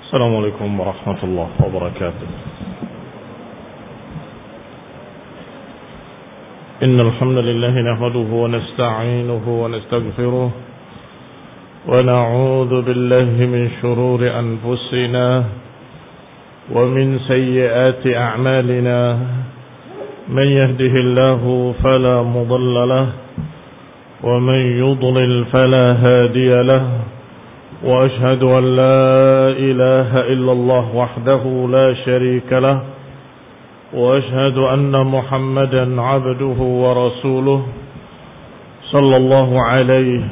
السلام عليكم ورحمة الله وبركاته. إن الحمد لله نحمده ونستعينه ونستغفره ونعوذ بالله من شرور أنفسنا ومن سيئات أعمالنا من يهده الله فلا مضل له ومن يضلل فلا هادي له وأشهد أن لا إله إلا الله وحده لا شريك له وأشهد أن محمدا عبده ورسوله صلى الله عليه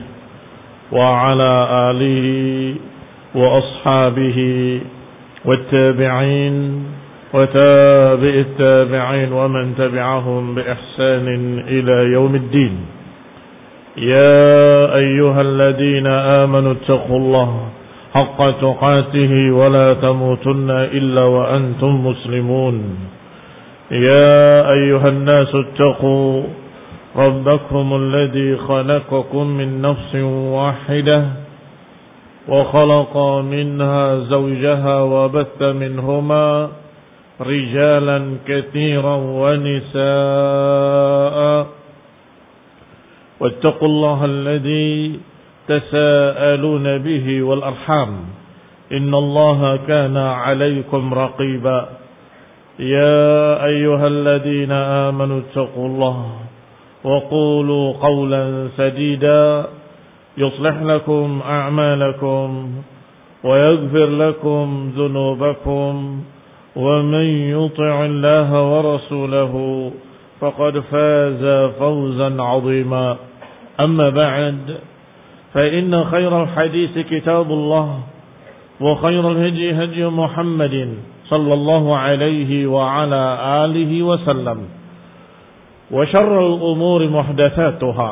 وعلى آله وأصحابه والتابعين وتابع التابعين ومن تبعهم بإحسان إلى يوم الدين. يا أيها الذين آمنوا اتقوا الله حق تقاته ولا تموتن إلا وأنتم مسلمون. يا أيها الناس اتقوا ربكم الذي خلقكم من نفس واحدة وخلق منها زوجها وبث منهما رجالا كثيرا ونساء واتقوا الله الذي تساءلون به والأرحام إن الله كان عليكم رقيبا. يا أيها الذين آمنوا اتقوا الله وقولوا قولا سديدا يصلح لكم أعمالكم ويغفر لكم ذنوبكم ومن يطع الله ورسوله فقد فاز فوزا عظيما. أما بعد فإن خير الحديث كتاب الله وخير الهدي هدي محمد صلى الله عليه وعلى آله وسلم وشر الأمور محدثاتها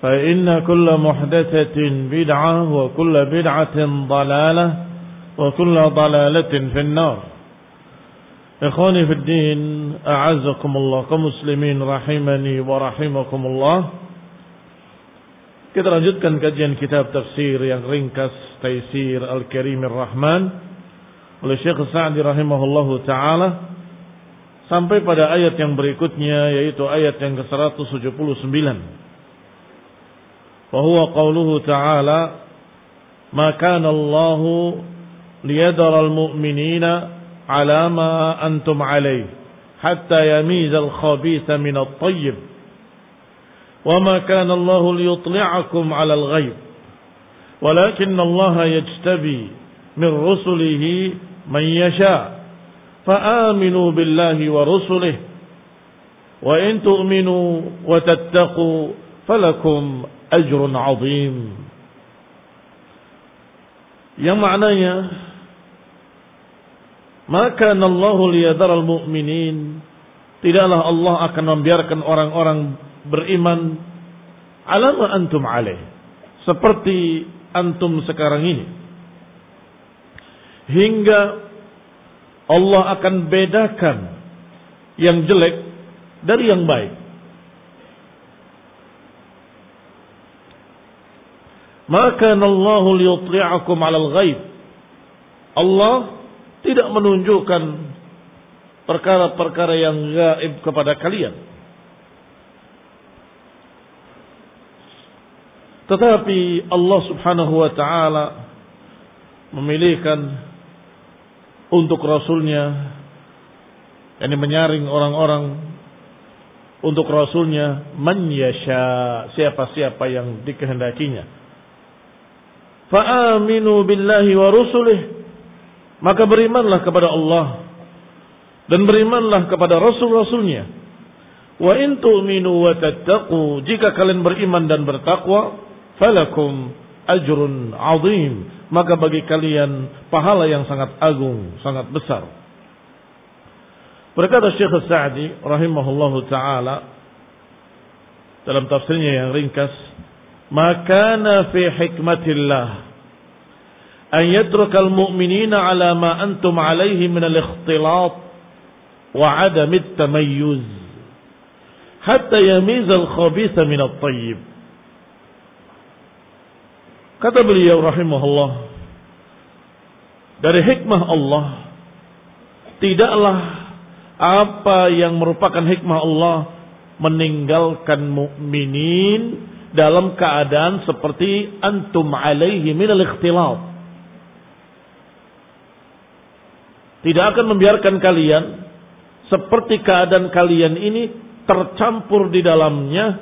فإن كل محدثة بدعة وكل بدعة ضلالة وكل ضلالة في النار. Ikhwani fi din, a'azzakumullah, kaum muslimin rahimani wa rahimakumullah. Kita lanjutkan kajian kitab tafsir yang ringkas Taisir Al-Karimir Rahman oleh Syekh Sa'di rahimahullahu taala sampai pada ayat yang berikutnya, yaitu ayat yang ke-179. Wa huwa qauluhu ta'ala, "Ma kana Allahu liyadara al-mu'minina على ما أنتم عليه حتى يميز الخبيث من الطيب وما كان الله ليطلعكم على الغيب ولكن الله يجتبي من رسله من يشاء فآمنوا بالله ورسله وإن تؤمنوا وتتقوا فلكم أجر عظيم." Yang maknanya, maka Allahu liyadharal mu'minin, tidaklah Allah akan membiarkan orang-orang beriman ala ma antum alaih, seperti antum sekarang ini, hingga Allah akan bedakan yang jelek dari yang baik. Maka Allahu liyutli'akum 'alal ghaib, Allah tidak menunjukkan perkara-perkara yang gaib kepada kalian, tetapi Allah subhanahu wa ta'ala memilihkan untuk Rasulnya, yakni menyaring orang-orang untuk Rasulnya, man yasha, siapa-siapa yang dikehendakinya. Fa'aminu billahi wa rusulih, maka berimanlah kepada Allah dan berimanlah kepada Rasul-Rasulnya. Wa in tu'minu wa tattaqu, jika kalian beriman dan bertakwa, falakum ajrun azim, maka bagi kalian pahala yang sangat agung, sangat besar. Berkata Syekh Sa'di rahimahullahu ta'ala dalam tafsirnya yang ringkas, makana fi hikmatillah an yatrukal mu'minina ala ma antum alaihi min al-ikhtilat wa adam at-tamayyuz hatta yamiza al-khabitha min at-tayyib. Kata beliau rahimahullah, dari hikmah Allah, tidaklah apa yang merupakan hikmah Allah meninggalkan mukminin dalam keadaan seperti antum alaihi minal ikhtilat. Tidak akan membiarkan kalian seperti keadaan kalian ini tercampur di dalamnya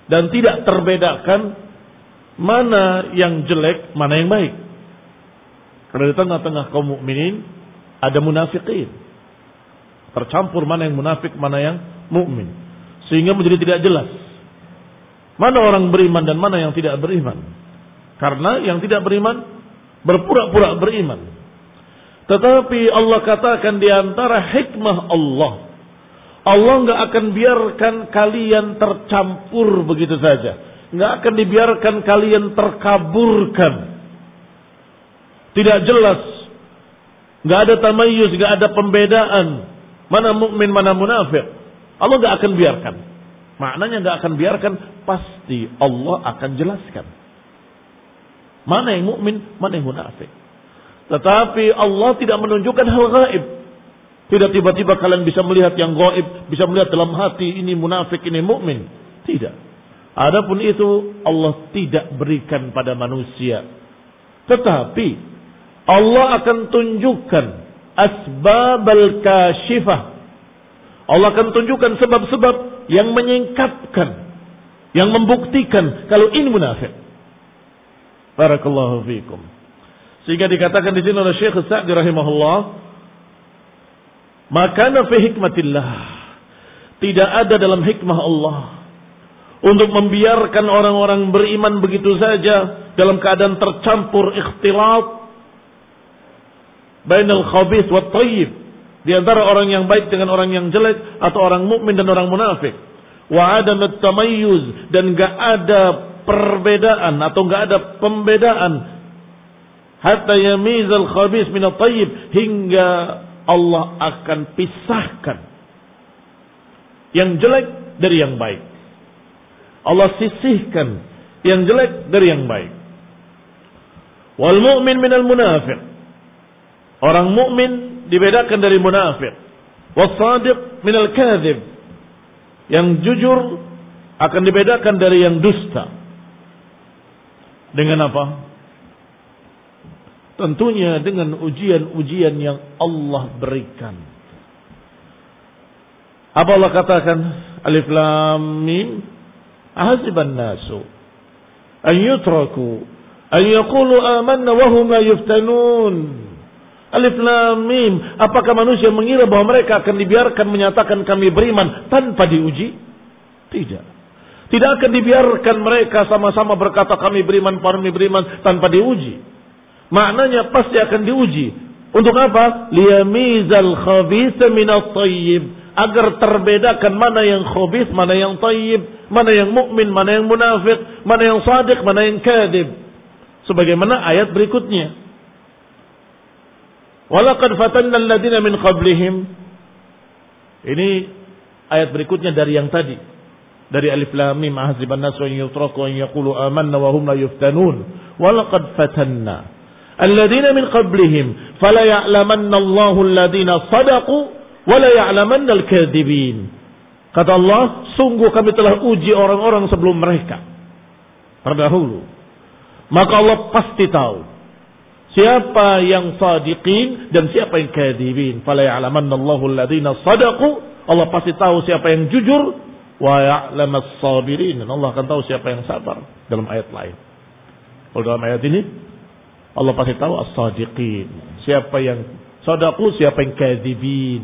dan tidak terbedakan mana yang jelek, mana yang baik. Karena di tengah-tengah kaum mukminin ada munafikin. Tercampur mana yang munafik, mana yang mukmin. Sehingga menjadi tidak jelas mana orang beriman dan mana yang tidak beriman. Karena yang tidak beriman berpura-pura beriman. Tetapi Allah katakan di antara hikmah Allah, Allah nggak akan biarkan kalian tercampur begitu saja. Nggak akan dibiarkan kalian terkaburkan. Tidak jelas. Nggak ada tamayuz, nggak ada pembedaan. Mana mukmin, mana munafik. Allah nggak akan biarkan. Maknanya nggak akan biarkan, pasti Allah akan jelaskan. Mana yang mukmin, mana yang munafik. Tetapi Allah tidak menunjukkan hal gaib. Tidak tiba-tiba kalian bisa melihat yang gaib, bisa melihat dalam hati ini munafik, ini mukmin. Tidak. Adapun itu Allah tidak berikan pada manusia. Tetapi Allah akan tunjukkan asbabal kashifah. Allah akan tunjukkan sebab-sebab yang menyingkapkan, yang membuktikan kalau ini munafik. Barakallahu fiikum. Sehingga dikatakan di sini oleh Syekh Sa'di rahimahullah, maka fi hikmatillah, tidak ada dalam hikmah Allah untuk membiarkan orang-orang beriman begitu saja dalam keadaan tercampur ikhtilat bainal khabith wat thayyib, di antara orang yang baik dengan orang yang jelek, atau orang mukmin dan orang munafik. Wa adam at-tamayyuz, dan enggak ada perbedaan atau enggak ada pembedaan hatta yamizal khabith min at-thayyib, hingga Allah akan pisahkan yang jelek dari yang baik. Allah sisihkan yang jelek dari yang baik. Wal mu'min minal munafiq, orang mukmin dibedakan dari munafik. Was-sadiq minal kadhib, yang jujur akan dibedakan dari yang dusta. Dengan apa? Tentunya dengan ujian-ujian yang Allah berikan. Apa Allah katakan? Alif Lam Mim. Ahasiban nasu an yutraku an yaqulu amanna wa hum la yuftanun. Alif Lam Mim. Apakah manusia mengira bahwa mereka akan dibiarkan menyatakan kami beriman tanpa diuji? Tidak. Tidak akan dibiarkan mereka sama-sama berkata kami beriman tanpa diuji. Maknanya pasti akan diuji. Untuk apa? Liyamizal khabitha minat thayyib, agar terbedakan mana yang khabith, mana yang thayyib, mana yang mukmin, mana yang munafik, mana yang shadiq, mana yang kadhib. Sebagaimana ayat berikutnya. Walaqad fatanna alladziina min qablihim. Ini ayat berikutnya dari yang tadi. Dari Alif Lam Mim, ahasiban nasu an yutraku an yaqulu amanna wa hum la yuftanun. Walaqad fatanna alladziina min qablihim fala ya'lamanna Allahu alladziina shadaqu wa la ya'lamanna al-kadzibin. Kata Allah, sungguh kami telah uji orang-orang sebelum mereka terdahulu. Maka Allah pasti tahu siapa yang sadiqin dan siapa yang kadzibin. Fala ya'lamanna Allahu alladziina shadaqu, Allah pasti tahu siapa yang jujur, wa ya'lamas sabirin, dan Allah akan tahu siapa yang sabar dalam ayat lain. Kalau dalam ayat ini Allah pasti tahu as-sadiqin, siapa yang sadaqu, siapa yang kadzibin.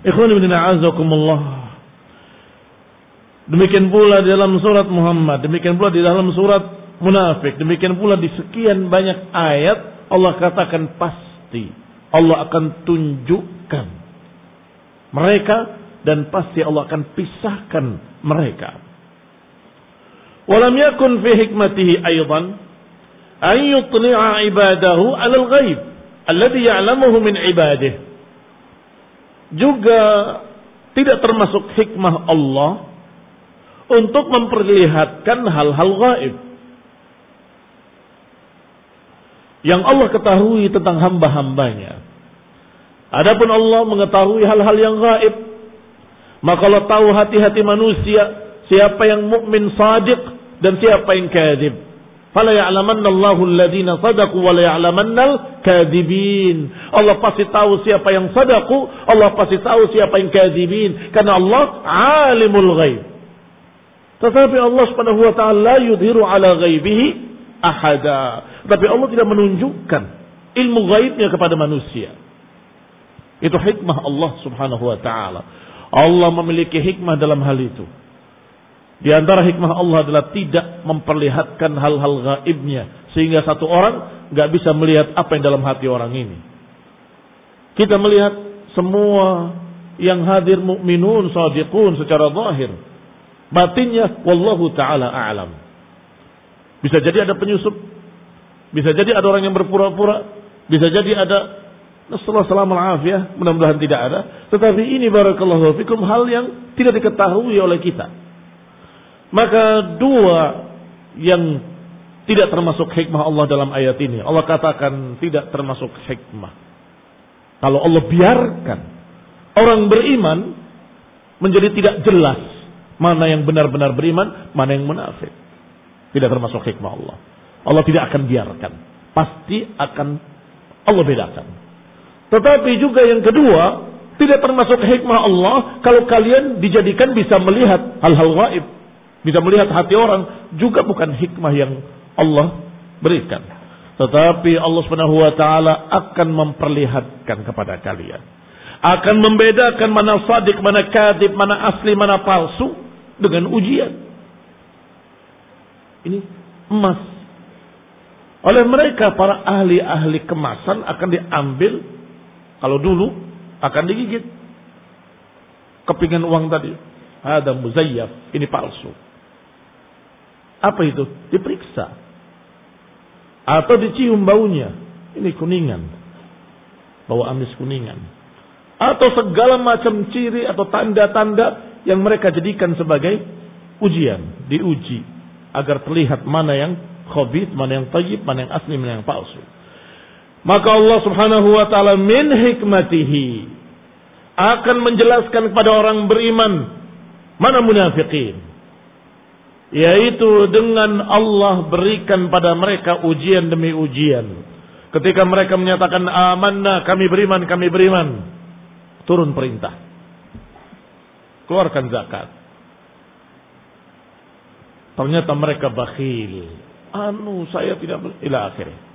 Ikhwan ibn a'azakumullah. Demikian pula di dalam surat Muhammad, demikian pula di dalam surat Munafik, demikian pula di sekian banyak ayat Allah katakan pasti Allah akan tunjukkan mereka dan pasti Allah akan pisahkan mereka. Walam yakun fi hikmatihi aidan an yutli'a ibadahu 'alal ghaib alladhi ya'lamuhu min ibadihi. Juga tidak termasuk hikmah Allah untuk memperlihatkan hal-hal gaib yang Allah ketahui tentang hamba-hambanya. Adapun Allah mengetahui hal-hal yang gaib. Maka Allah tahu hati-hati manusia, siapa yang mukmin shadiq dan siapa yang kadzib. Fala ya'lamanna Allahu alladziina shadaqu wa la ya'lamannal kadzibin. Allah pasti tahu siapa yang shadaqu, Allah pasti tahu siapa yang kadzibin, karena Allah alimul ghaib. Tetapi Allah Subhanahu wa taala la yudhiru ala ghaibihi ahada. Tapi Allah tidak menunjukkan ilmu gaibnya kepada manusia. Itu hikmah Allah Subhanahu wa taala. Allah memiliki hikmah dalam hal itu. Di antara hikmah Allah adalah tidak memperlihatkan hal-hal gaibnya, sehingga satu orang enggak bisa melihat apa yang dalam hati orang ini. Kita melihat semua yang hadir mukminun shadiqun secara zahir. Batinnya wallahu taala a'lam. Bisa jadi ada penyusup, bisa jadi ada orang yang berpura-pura, bisa jadi ada Assalamualaikum warahmatullahi, mudah-mudahan tidak ada. Tetapi ini barakallahu fikum hal yang tidak diketahui oleh kita. Maka dua yang tidak termasuk hikmah Allah dalam ayat ini, Allah katakan tidak termasuk hikmah. Kalau Allah biarkan orang beriman menjadi tidak jelas mana yang benar-benar beriman, mana yang munafik, tidak termasuk hikmah Allah. Allah tidak akan biarkan, pasti akan Allah bedakan. Tetapi juga yang kedua, tidak termasuk hikmah Allah kalau kalian dijadikan bisa melihat hal-hal gaib, bisa melihat hati orang, juga bukan hikmah yang Allah berikan. Tetapi Allah Subhanahu wa taala akan memperlihatkan kepada kalian, akan membedakan mana shadiq, mana kadzib, mana asli, mana palsu dengan ujian. Ini emas. Oleh mereka para ahli-ahli kemasan akan diambil. Kalau dulu akan digigit. Kepingan uang tadi, ada muzayyaf, ini palsu. Apa itu? Diperiksa. Atau dicium baunya, ini kuningan. Bau amis kuningan. Atau segala macam ciri atau tanda-tanda yang mereka jadikan sebagai ujian, diuji agar terlihat mana yang khabith, mana yang thayyib, mana yang asli, mana yang palsu. Maka Allah Subhanahu wa taala min hikmatihi akan menjelaskan kepada orang beriman mana munafikin, yaitu dengan Allah berikan pada mereka ujian demi ujian. Ketika mereka menyatakan amanna, kami beriman, turun perintah, keluarkan zakat. Ternyata mereka bakhil, saya tidak ila akhirnya.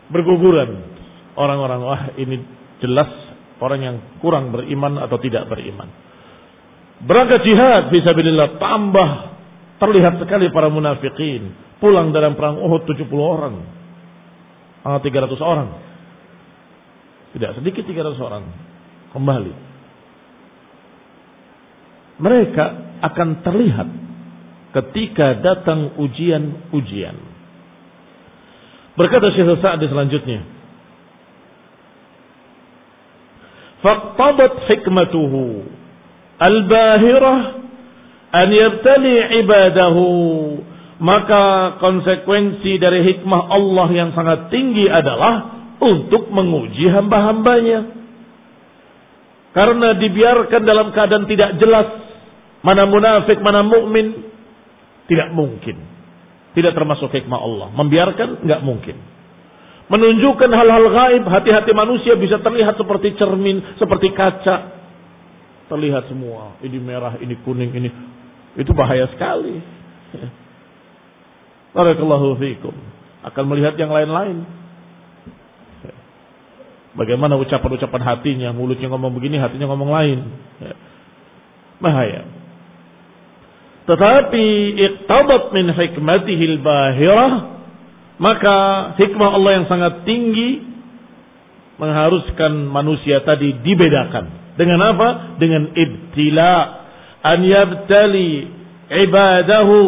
Berguguran orang-orang, wah ini jelas orang yang kurang beriman atau tidak beriman. Berangkat jihad fisabilillah, tambah terlihat sekali para munafikin. Pulang dalam perang Uhud 70 orang, 300 orang, tidak sedikit 300 orang kembali. Mereka akan terlihat ketika datang ujian-ujian. Berkata Syekh Sa'di selanjutnya, faqtadat hikmatuhu al-bahirah an yabtali ibadahu. Maka konsekuensi dari hikmah Allah yang sangat tinggi adalah untuk menguji hamba-hambanya. Karena dibiarkan dalam keadaan tidak jelas mana munafik, mana mukmin, tidak mungkin. Tidak termasuk hikmah Allah. Membiarkan enggak mungkin. Menunjukkan hal-hal gaib, hati-hati manusia bisa terlihat seperti cermin, seperti kaca. Terlihat semua, ini merah, ini kuning, ini. Itu bahaya sekali. Barakallahu fiikum. Akan melihat yang lain-lain. Bagaimana ucapan-ucapan hatinya, mulutnya ngomong begini, hatinya ngomong lain. Bahaya. Tetapi iqtadat min hikmatihil bahirah, maka hikmah Allah yang sangat tinggi mengharuskan manusia tadi dibedakan. Dengan apa? Dengan ibtila, an yabtali ibadahu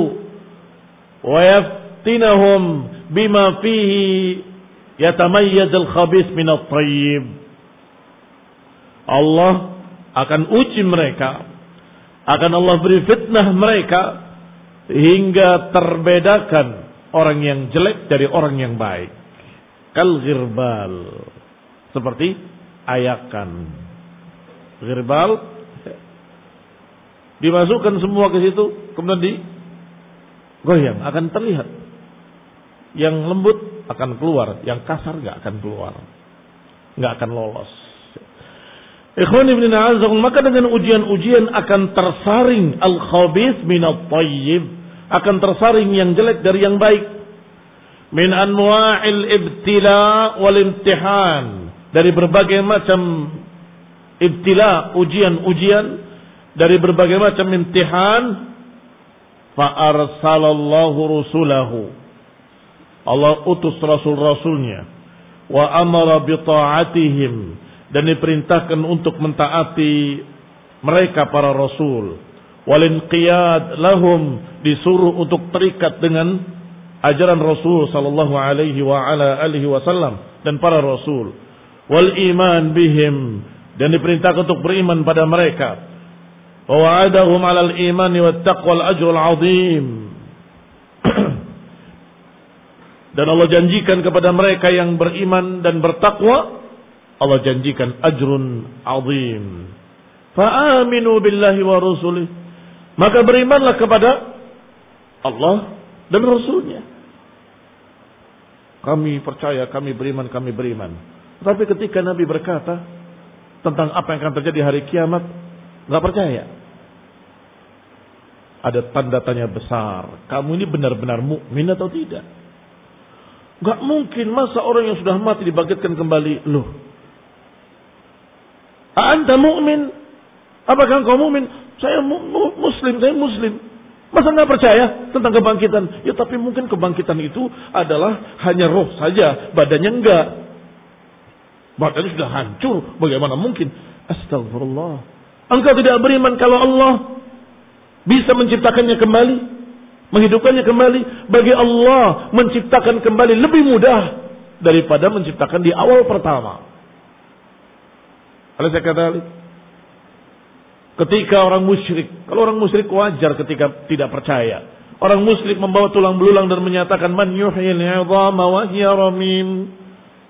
wa yaftinahum bima fihi yatamayyaz al-khabith min at-tayyib. Allah akan uji mereka, akan Allah beri fitnah mereka hingga terbedakan orang yang jelek dari orang yang baik. Kal ghirbal, seperti ayakan. Ghirbal dimasukkan semua ke situ, kemudian digoyang, akan terlihat. Yang lembut akan keluar, yang kasar nggak akan keluar, nggak akan lolos. Ikhwani ibn a'azakum, maka dengan ujian-ujian akan tersaring al-khabith minat tayyib, akan tersaring yang jelek dari yang baik. Min anwa'il ibtila wal imtihan, dari berbagai macam ibtila, ujian-ujian, dari berbagai macam imtihan. Fa arsalallahu rusulahu, Allah utus rasul-rasulnya, wa amara bi ta'atihim, dan diperintahkan untuk mentaati mereka para rasul. Wal inqiyad lahum, disuruh untuk terikat dengan ajaran Rasul sallallahu alaihi wa ala alihi wasallam dan para rasul. Wal iman bihim, dan diperintahkan untuk beriman pada mereka. Wa wa'adahum 'alal imani wat taqwal ajrul 'azim. Dan Allah janjikan kepada mereka yang beriman dan bertakwa, Allah janjikan ajrun azim. Fa'aminu billahi wa rusulih, maka berimanlah kepada Allah dan Rasulnya. Kami percaya, kami beriman, kami beriman. Tapi ketika Nabi berkata tentang apa yang akan terjadi hari kiamat, nggak percaya. Ada tanda tanya besar. Kamu ini benar-benar mukmin atau tidak? Nggak mungkin, masa orang yang sudah mati dibangkitkan kembali? Loh, anta mu'min? Apakah engkau mu'min? Saya muslim, saya muslim. Masa nggak percaya tentang kebangkitan? Ya tapi mungkin kebangkitan itu adalah hanya roh saja, badannya enggak. Badannya sudah hancur, bagaimana mungkin? Astagfirullah. Engkau tidak beriman kalau Allah bisa menciptakannya kembali, menghidupkannya kembali. Bagi Allah menciptakan kembali lebih mudah daripada menciptakan di awal pertama. Kalau saya kata, ketika orang musyrik, kalau orang musyrik wajar ketika tidak percaya. Orang musyrik membawa tulang belulang dan menyatakan man yuhyil 'idhama wa hiya ramim.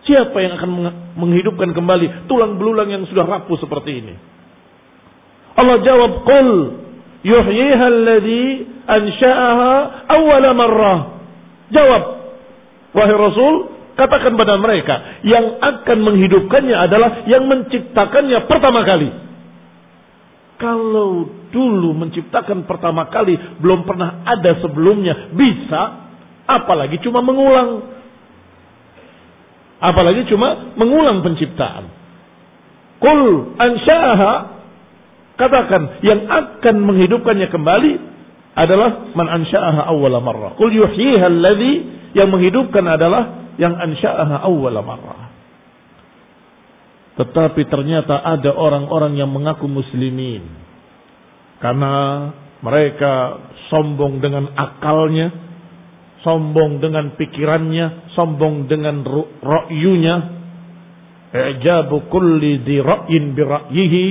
Siapa yang akan menghidupkan kembali tulang belulang yang sudah rapuh seperti ini? Allah jawab, qul yuhyiha alladhi ansha'aha awwala marrah. Jawab, wahai Rasul, katakan pada mereka, yang akan menghidupkannya adalah yang menciptakannya pertama kali. Kalau dulu menciptakan pertama kali belum pernah ada sebelumnya, bisa, apalagi cuma mengulang. Apalagi cuma mengulang penciptaan. Qul ansha'aha, katakan yang akan menghidupkannya kembali adalah man ansha'aha awwala marrah. Qul yuhyiha alladhi, yang menghidupkan adalah yang ansha'aha awwala marrah. Tetapi ternyata ada orang-orang yang mengaku muslimin karena mereka sombong dengan akalnya, sombong dengan pikirannya, sombong dengan ra'yunya. I'jabu kulli dhi ra'yin bi ra'yihi,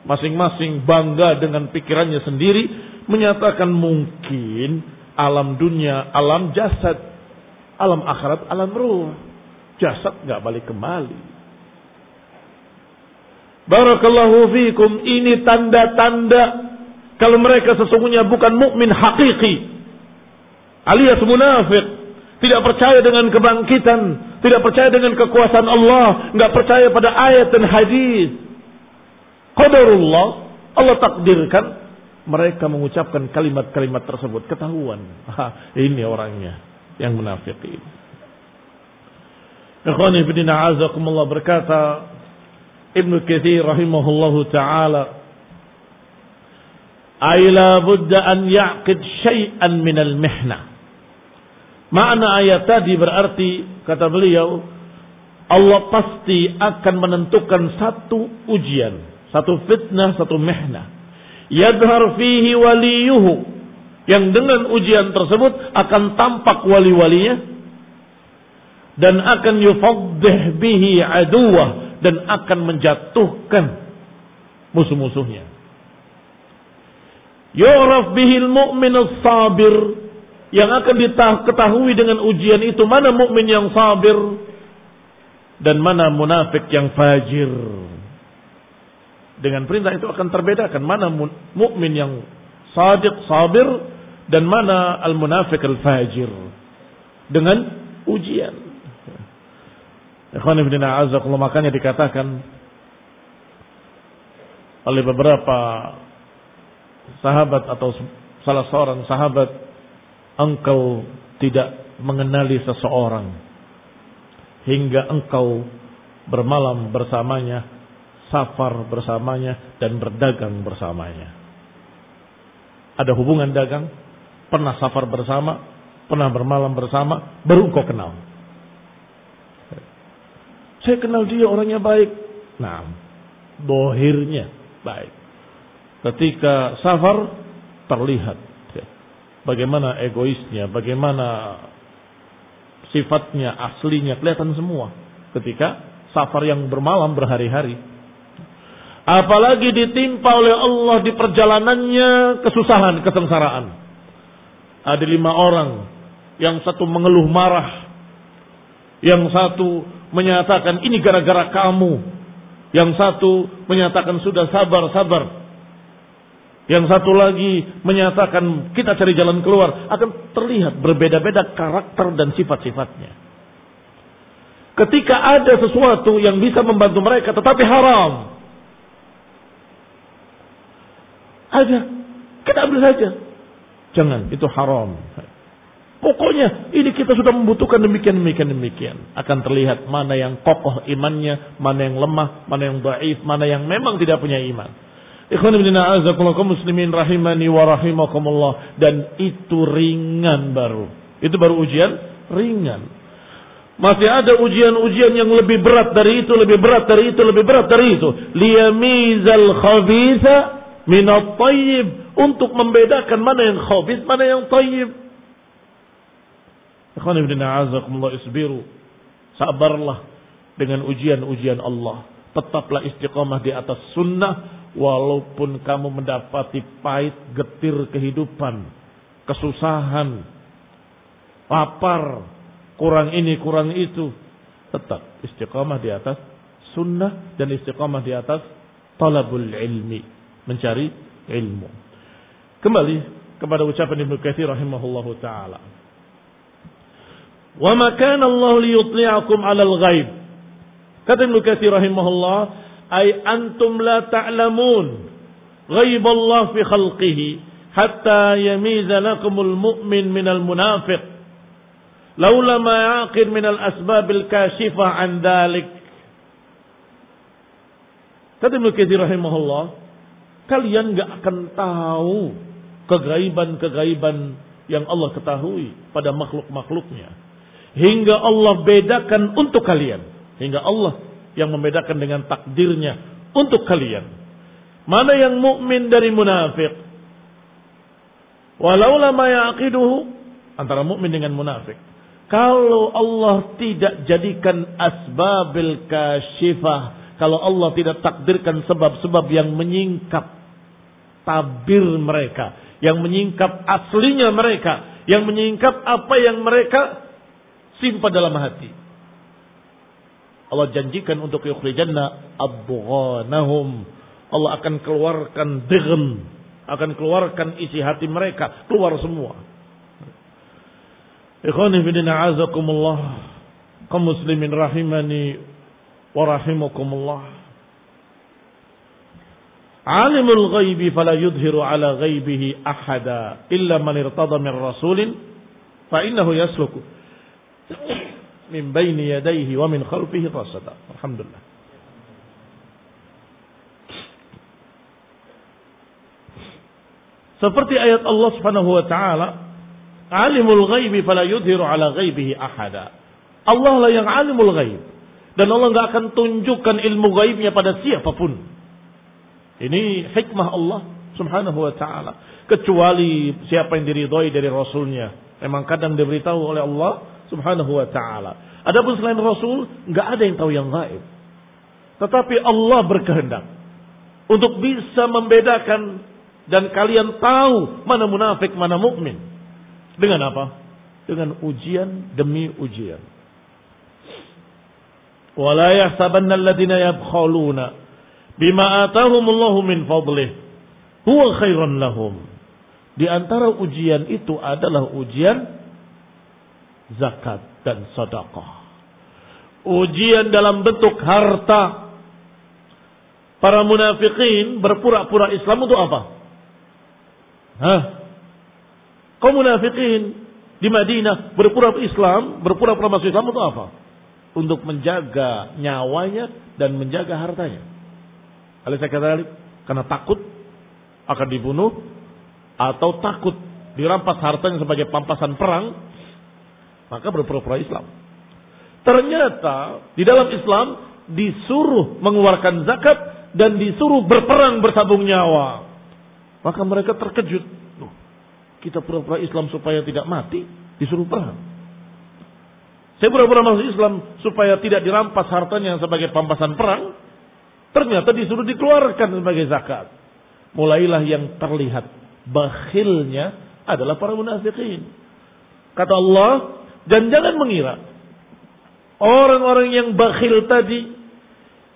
masing-masing bangga dengan pikirannya sendiri, menyatakan mungkin alam dunia, alam jasad, alam akhirat, alam ruh. Jasad enggak balik kembali. Barakallahu fikum, ini tanda-tanda kalau mereka sesungguhnya bukan mukmin hakiki, alias munafik, tidak percaya dengan kebangkitan, tidak percaya dengan kekuasaan Allah, enggak percaya pada ayat dan hadis. Qadarullah, Allah takdirkan mereka mengucapkan kalimat-kalimat tersebut, ketahuan. Ini orangnya yang munafik ini. Ikhwani fillah, azakumullah, berkata Ibnu Katsir rahimahullahu ta'ala, ay la budda an ya'qid syai'an minal mihna. Makna ayat tadi berarti, kata beliau, Allah pasti akan menentukan satu ujian, satu fitnah, satu mihna. Yadhar fihi waliyuhu, yang dengan ujian tersebut akan tampak wali-walinya, dan akan yufaddih bihi aduwah, dan akan menjatuhkan musuh-musuhnya. Yu'raf bihil mu'min as-sabir, yang akan diketahui dengan ujian itu mana mukmin yang sabir dan mana munafik yang fajir. Dengan perintah itu akan terbedakan mana mukmin yang sadiq sabir dan mana al-munafik al-fajir dengan ujian. Ikhwan fillah a'azzakumullah, makanya dikatakan oleh beberapa sahabat atau salah seorang sahabat, engkau tidak mengenali seseorang hingga engkau bermalam bersamanya, safar bersamanya, dan berdagang bersamanya. Ada hubungan dagang, pernah safar bersama, pernah bermalam bersama, baru engkau kenal. Saya kenal dia orangnya baik. Nah, dohirnya baik. Ketika safar terlihat bagaimana egoisnya, bagaimana sifatnya aslinya kelihatan semua. Ketika safar yang bermalam berhari-hari, apalagi ditimpa oleh Allah di perjalanannya kesusahan, kesengsaraan. Ada 5 orang, yang satu mengeluh marah, yang satu menyatakan ini gara-gara kamu, yang satu menyatakan sudah sabar. Yang satu lagi menyatakan kita cari jalan keluar. Akan terlihat berbeda-beda karakter dan sifat-sifatnya. Ketika ada sesuatu yang bisa membantu mereka tetapi haram, ada, kita ambil saja. Jangan, itu haram. Pokoknya ini kita sudah membutuhkan demikian. Akan terlihat mana yang kokoh imannya, mana yang lemah, mana yang dhaif, mana yang memang tidak punya iman. Ikhwan fillah a'azzakumullah kaum muslimin rahimani wa rahimakumullah. Dan itu ringan baru. Itu baru ujian ringan. Masih ada ujian-ujian yang lebih berat dari itu, lebih berat dari itu, lebih berat dari itu. Liyamizal khabitha minat tayyib. Untuk membedakan mana yang khabith, mana yang tayyib. Ikhwan fillah a'azzakumullah, isbiru. Sabarlah dengan ujian-ujian Allah. Tetaplah istiqamah di atas sunnah. Walaupun kamu mendapati pahit getir kehidupan, kesusahan, lapar, kurang ini, kurang itu, tetap istiqamah di atas sunnah dan istiqamah di atas talabul ilmi, mencari ilmu. Kembali kepada ucapan Ibnu Katsir rahimahullahu taala. Wa ma kana Allah liyutli'akum 'alal ghaib. Kata Ibnu Katsir rahimahullah, ay antum la ta'lamun ghaib Allah fi khalqihi hatta yamiza lakumul mu'min minal munafiq laula ma yaqir minal asbabil kashifah an dhalik. Kata Ibnu Katsir rahimahullah, kalian enggak akan tahu kegaiban-kegaiban yang Allah ketahui pada makhluk-makhluknya hingga Allah bedakan untuk kalian, hingga Allah yang membedakan dengan takdirnya untuk kalian. Mana yang mukmin dari munafik. Walau lama yaqiduhu, antara mukmin dengan munafik. Kalau Allah tidak jadikan asbabil kashifah, kalau Allah tidak takdirkan sebab-sebab yang menyingkap tabir mereka, yang menyingkap aslinya mereka, yang menyingkap apa yang mereka simpan dalam hati. Allah janjikan untuk yukhrijanna abghanahum. Allah akan keluarkan degen, akan keluarkan isi hati mereka, keluar semua. Ikhwani fillah a'azakumullah, kaum muslimin rahimani wa rahimakumullah. Alimul ghaibi fala yudhiru ala ghaibihi ahada illa man irtada min rasulin fa innahu yasluku min baini yadayhi wa min khalfihi rasada. Alhamdulillah. Seperti ayat Allah Subhanahu wa taala, alimul ghaibi fala yudhiru ala ghaibihi ahada. Allah lah yang alimul ghaib dan Allah enggak akan tunjukkan ilmu ghaibnya pada siapapun. Ini hikmah Allah Subhanahu wa taala, kecuali siapa yang diridhai dari rasulnya. Memang kadang diberitahu oleh Allah Subhanahu wa ta'ala. Adapun selain Rasul, enggak ada yang tahu yang gaib. Tetapi Allah berkehendak untuk bisa membedakan dan kalian tahu mana munafik, mana mukmin. Dengan apa? Dengan ujian demi ujian. Wala yahsabanna alladziina yabkhaluna bima atahumullahu min fadlih huwa khairan lahum. Di antara ujian itu adalah ujian zakat dan sedekah. Ujian dalam bentuk harta. Para munafikin berpura-pura Islam untuk apa? Kaum munafikin di Madinah berpura-pura Islam, berpura-pura masuk Islam untuk apa? Untuk menjaga nyawanya dan menjaga hartanya. Alaysa kadzalik? Karena takut akan dibunuh atau takut dirampas hartanya sebagai pampasan perang, maka berpura-pura Islam. Ternyata di dalam Islam disuruh mengeluarkan zakat dan disuruh berperang bersabung nyawa. Maka mereka terkejut. Kita pura-pura Islam supaya tidak mati, disuruh perang. Saya pura-pura masuk Islam supaya tidak dirampas hartanya sebagai pampasan perang. Ternyata disuruh dikeluarkan sebagai zakat. Mulailah yang terlihat bakhilnya adalah para munafikin. Kata Allah, dan jangan mengira orang-orang yang bakhil tadi,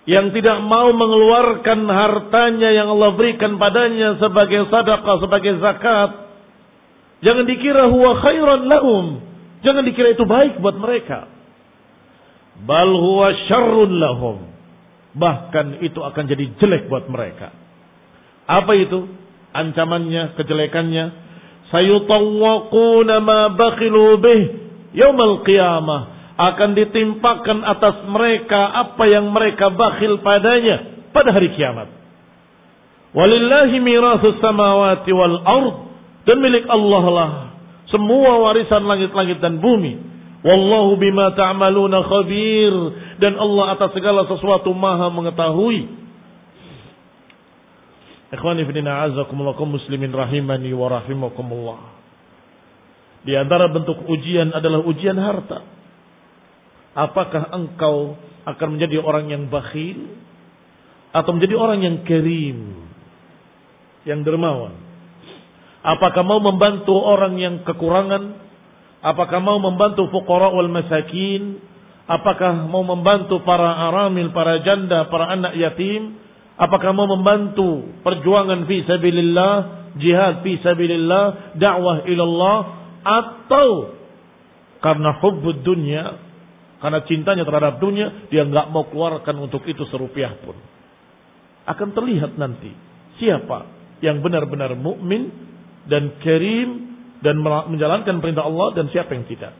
yang tidak mau mengeluarkan hartanya yang Allah berikan padanya sebagai sedekah, sebagai zakat, jangan dikira huwa khairan lahum. Jangan dikira itu baik buat mereka. Bal huwa syarrun lahum. Bahkan itu akan jadi jelek buat mereka. Apa itu? Ancamannya, kejelekannya. Sayutawwaquna ma bakhilu bih yaumal qiyamah. Akan ditimpakan atas mereka apa yang mereka bakhil padanya pada hari kiamat. Walillahi mirathus samawati wal ard. Dan milik Allah lah semua warisan langit-langit dan bumi. Wallahu bima ta'maluna khabir. Dan Allah atas segala sesuatu maha mengetahui. Ikhwani fillah azakumullah kaum muslimin rahimani wa rahimakumullah. Di antara bentuk ujian adalah ujian harta. Apakah engkau akan menjadi orang yang bakhil atau menjadi orang yang karim, yang dermawan? Apakah mau membantu orang yang kekurangan? Apakah mau membantu fuqara wal masakin? Apakah mau membantu para aramil, para janda, para anak yatim? Apakah mau membantu perjuangan fi sabilillah, jihad fi sabilillah, dakwah ilallah? Atau karena hubbud dunya, karena cintanya terhadap dunia, dia enggak mau keluarkan untuk itu serupiah pun. Akan terlihat nanti siapa yang benar-benar mukmin dan karim dan menjalankan perintah Allah dan siapa yang tidak.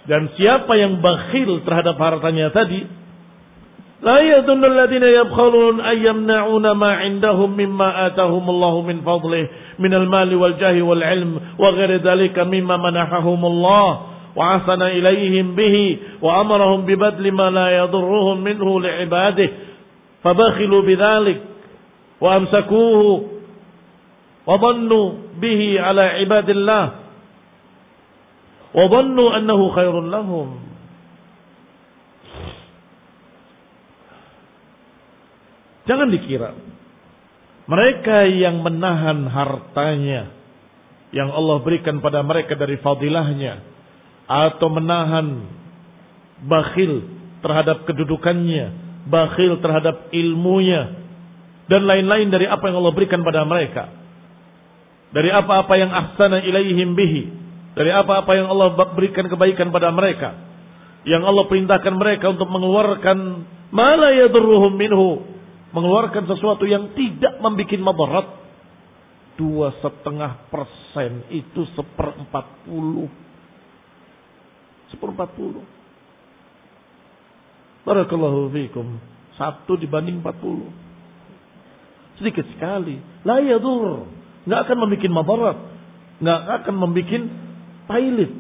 Dan siapa yang bakhil terhadap hartanya tadi, la yadunnu alladziina yabkhalun ayyamna'una ma 'indahum mimma atahumullahu min fadlihi minal mali wal jahi wal 'ilm wa ghairi dzalika mimma manahahumullah wa ahsana ilaihim bihi wa amarahum bibadli ma la yadurruhum minhu li'ibadihi fabakhilu bidzalik wa amsakuhu wa dhannu bihi ala ibadillah wa dhannu annahu khairun lahum. Jangan dikira mereka yang menahan hartanya yang Allah berikan pada mereka dari fadilahnya, atau menahan bakhil terhadap kedudukannya, bakhil terhadap ilmunya, dan lain-lain dari apa yang Allah berikan pada mereka, dari apa-apa yang ahsana ilaihim bihi, dari apa-apa yang Allah berikan kebaikan pada mereka, yang Allah perintahkan mereka untuk mengeluarkan ma la yadurruhum minhu, mengeluarkan sesuatu yang tidak membuat madarat. 2,5% itu 1/40. Barakallahu fiikum. 1 dibanding 40. Sedikit sekali. La yadur. Nggak akan membuat madarat. Nggak akan membuat pailit.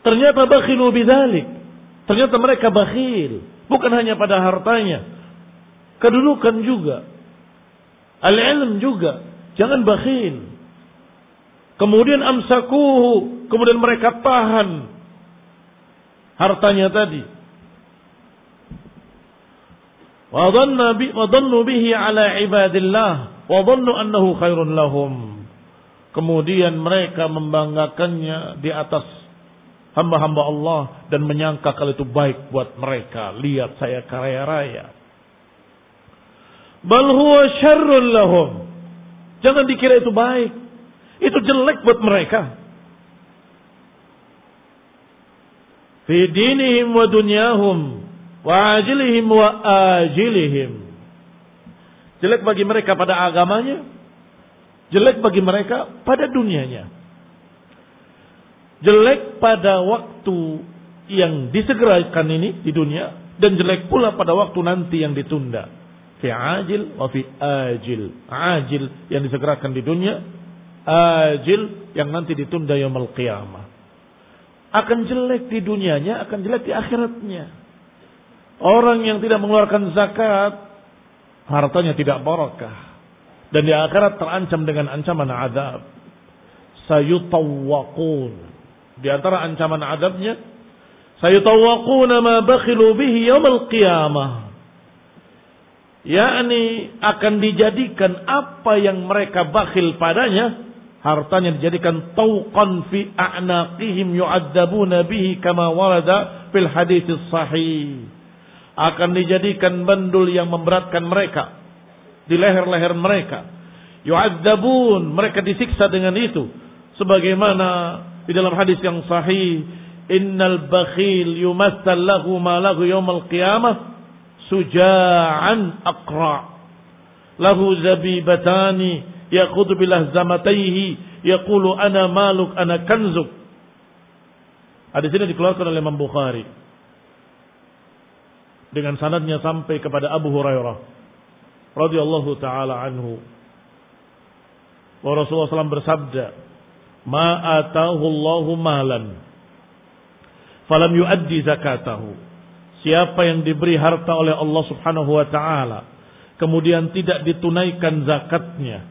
Ternyata bakhilu bidzalik. Ternyata mereka bakhil. Bukan hanya pada hartanya. Kedudukan juga. Al-ilm juga. Jangan bakhil. Kemudian amsakuhu. Kemudian mereka tahan hartanya tadi. Wa dhannu bihi ala ibadillah. wa dhannu annahu khairun lahum. Kemudian mereka membanggakannya di atas hamba-hamba Allah dan menyangka kalau itu baik buat mereka. Lihat saya kaya raya. Bal huwa syarrun lahum. Jangan dikira itu baik. Itu jelek buat mereka. Fi dinihim wa dunyahum wa ajilihim wa ajilihim. Jelek bagi mereka pada agamanya, jelek bagi mereka pada dunianya. Jelek pada waktu yang disegerakan ini di dunia, dan jelek pula pada waktu nanti yang ditunda. Fi ajil wa fi ajil. Ajil yang disegerakan di dunia, ajil yang nanti ditunda yaumul qiyamah. Akan jelek di dunianya, akan jelek di akhiratnya. Orang yang tidak mengeluarkan zakat, hartanya tidak barakah. Dan di akhirat terancam dengan ancaman azab. Sayutawwaqun. Di antara ancaman azabnya, sayutawwaquna ma bakhilu bihi yaumil qiyamah. Yakni akan dijadikan apa yang mereka bakhil padanya, hartanya dijadikan tauqan fi a'naqihim yu'adzabuna bihi kama warada fil hadits sahih. Akan dijadikan bandul yang memberatkan mereka di leher-leher mereka. Yu'adzabun, mereka disiksa dengan itu. Sebagaimana di dalam hadis yang sahih, innal bakhil yumassal lahu ma lahu yaumil qiyamah suja'an aqra. Lahu zabibatani yaqudu bilahzamataihi yaqulu ana maluk ana kanzuk. Hadis ini dikeluarkan oleh Imam Bukhari dengan sanadnya sampai kepada Abu Hurairah radhiyallahu taala anhu. Wa Rasulullah SAW bersabda, "Ma atahu Allahu malan falam yuaddi zakatahu." Siapa yang diberi harta oleh Allah Subhanahu wa taala kemudian tidak ditunaikan zakatnya,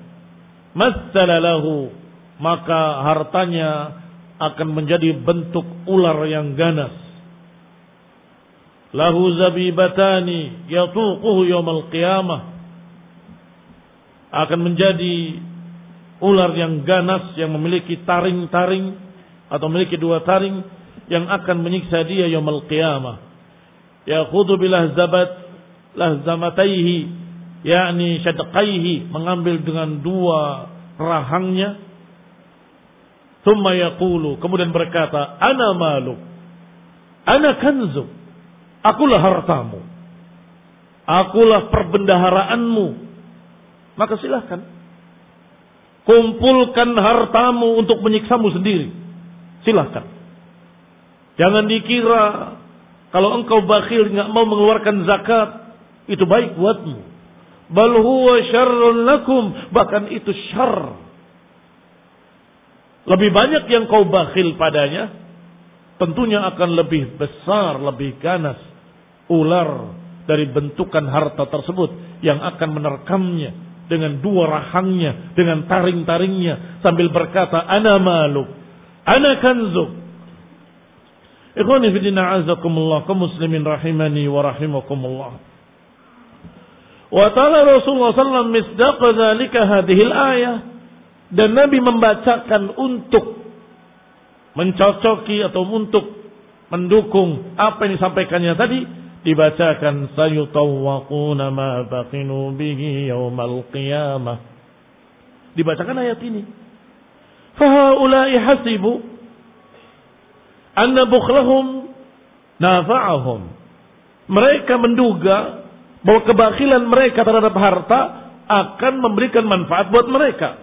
massalalahu, maka hartanya akan menjadi bentuk ular yang ganas. Lahu zabibatani yatuquhu yaumal qiyamah, akan menjadi ular yang ganas yang memiliki taring-taring atau memiliki dua taring yang akan menyiksa dia yaumal qiyamah. Yakhudhu bilahzamataihi, yakni syadqaihi, mengambil dengan dua rahangnya. Thumma yaqulu, kemudian berkata, ana maluk, ana kanzuk, akulah hartamu, akulah perbendaharaanmu. Maka silahkan kumpulkan hartamu untuk menyiksamu sendiri. Silahkan. Jangan dikira kalau engkau bakhil enggak mau mengeluarkan zakat itu baik buatmu. Bal huwa syarrun lakum, bahkan itu syarr. Lebih banyak yang kau bakhil padanya, tentunya akan lebih besar, lebih ganas ular dari bentukan harta tersebut yang akan menerkamnya dengan dua rahangnya, dengan taring-taringnya sambil berkata, ana maluk, ana kanzuk. Ikhwani fi din a'azakumullah, kaum muslimin rahimani wa rahimakumullah. Wa ta'ala Rasulullah sallallahu misdaq dzalika hadhil ayah, dan Nabi membacakan untuk mencocoki atau untuk mendukung apa yang disampaikannya tadi, dibacakan sayutawwaquna ma baqinu bihi yaumal qiyamah. Dibacakan ayat ini. Fa haula'i hasibu anna bukhlahum nafa'ahum. Mereka menduga bahwa kebakhilan mereka terhadap harta akan memberikan manfaat buat mereka.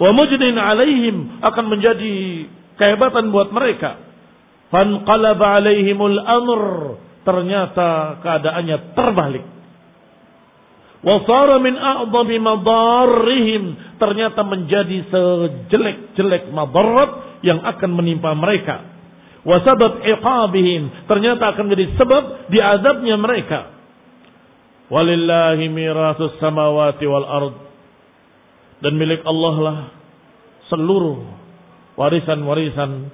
Wa mujnin alaihim, akan menjadi kehebatan buat mereka. Fanqalaba alaihimul amr, ternyata keadaannya terbalik. Wa sara min a'dhami madarrihim, ternyata menjadi sejelek-jelek madarat yang akan menimpa mereka. Wa sabab iqabihim, ternyata akan menjadi sebab diazabnya mereka. Walillahi mirasus samawati wal ard, dan milik Allah lah seluruh warisan-warisan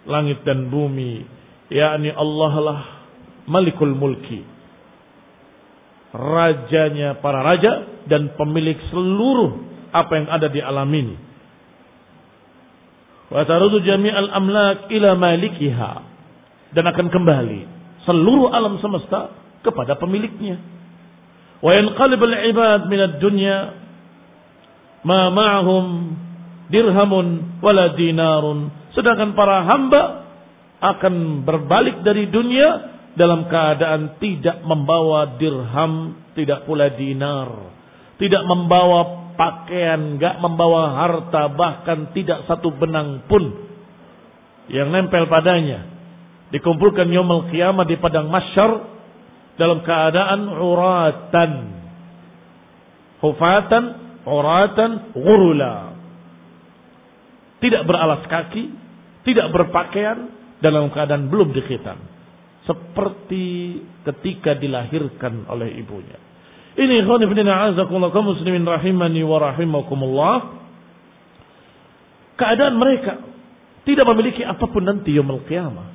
langit dan bumi, yakni Allah lah malikul mulki, rajanya para raja dan pemilik seluruh apa yang ada di alam ini. Wa tarudu jami'al amlak ila malikiha, dan akan kembali seluruh alam semesta kepada pemiliknya. Wa yanqalibul ibad minad dunya ma ma'hum dirhamun wala dinarun, sedangkan para hamba akan berbalik dari dunia dalam keadaan tidak membawa dirham, tidak pula dinar, tidak membawa pakaian, enggak membawa harta, bahkan tidak satu benang pun yang nempel padanya. Dikumpulkan yaumul qiyamah di padang mahsyar dalam keadaan uratan, hufatan, uratan, ghurula. Tidak beralas kaki, tidak berpakaian, dalam keadaan belum dikhitan. Seperti ketika dilahirkan oleh ibunya. Ini ikhwan fillah azakumullah kaum muslimin rahimani wa rahimakumullah. Keadaan mereka tidak memiliki apapun nanti yaumul qiyamah.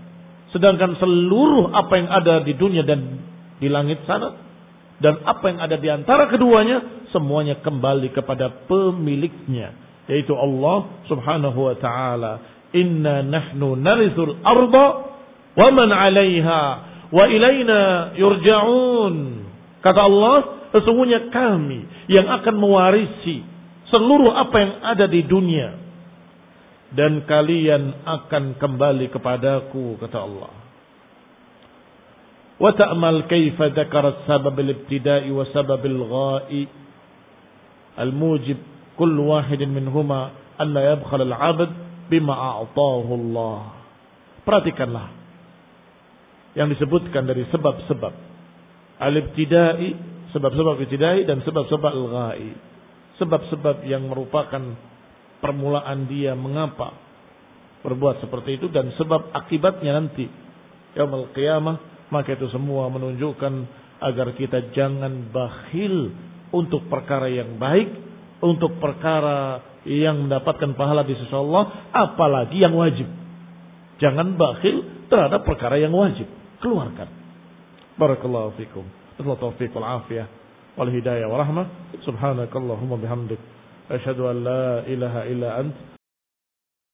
Sedangkan seluruh apa yang ada di dunia dan di langit sana dan apa yang ada di antara keduanya semuanya kembali kepada pemiliknya, yaitu Allah Subhanahu wa taala. Inna nahnu narithul arda wa man 'alaiha wa ilaina yurja'un. Kata Allah, sesungguhnya kami yang akan mewarisi seluruh apa yang ada di dunia dan kalian akan kembali kepadaku, kata Allah. Wa ta'mal kaifa dzakara sabab al-ibtida'i wa sabab al-gha'i al-mujib kull wahidin minhuma an la yabkhal al-'abd bima a'tahu Allah. Perhatikanlah yang disebutkan dari sebab-sebab al-ibtida'i, sebab-sebab ibtida'i dan sebab-sebab al-gha'i. Sebab-sebab yang merupakan permulaan dia mengapa berbuat seperti itu dan sebab akibatnya nanti yaumul qiyamah. Maka itu semua menunjukkan agar kita jangan bakhil untuk perkara yang baik, untuk perkara yang mendapatkan pahala di sisi Allah, apalagi yang wajib. Jangan bakhil terhadap perkara yang wajib. Keluarkan. Barakallahu fikum. Wassalamu taufiq wal afiyah wal hidayah wa rahmah. Subhanakallahumma bihamdik asyhadu an la ilaha illa ant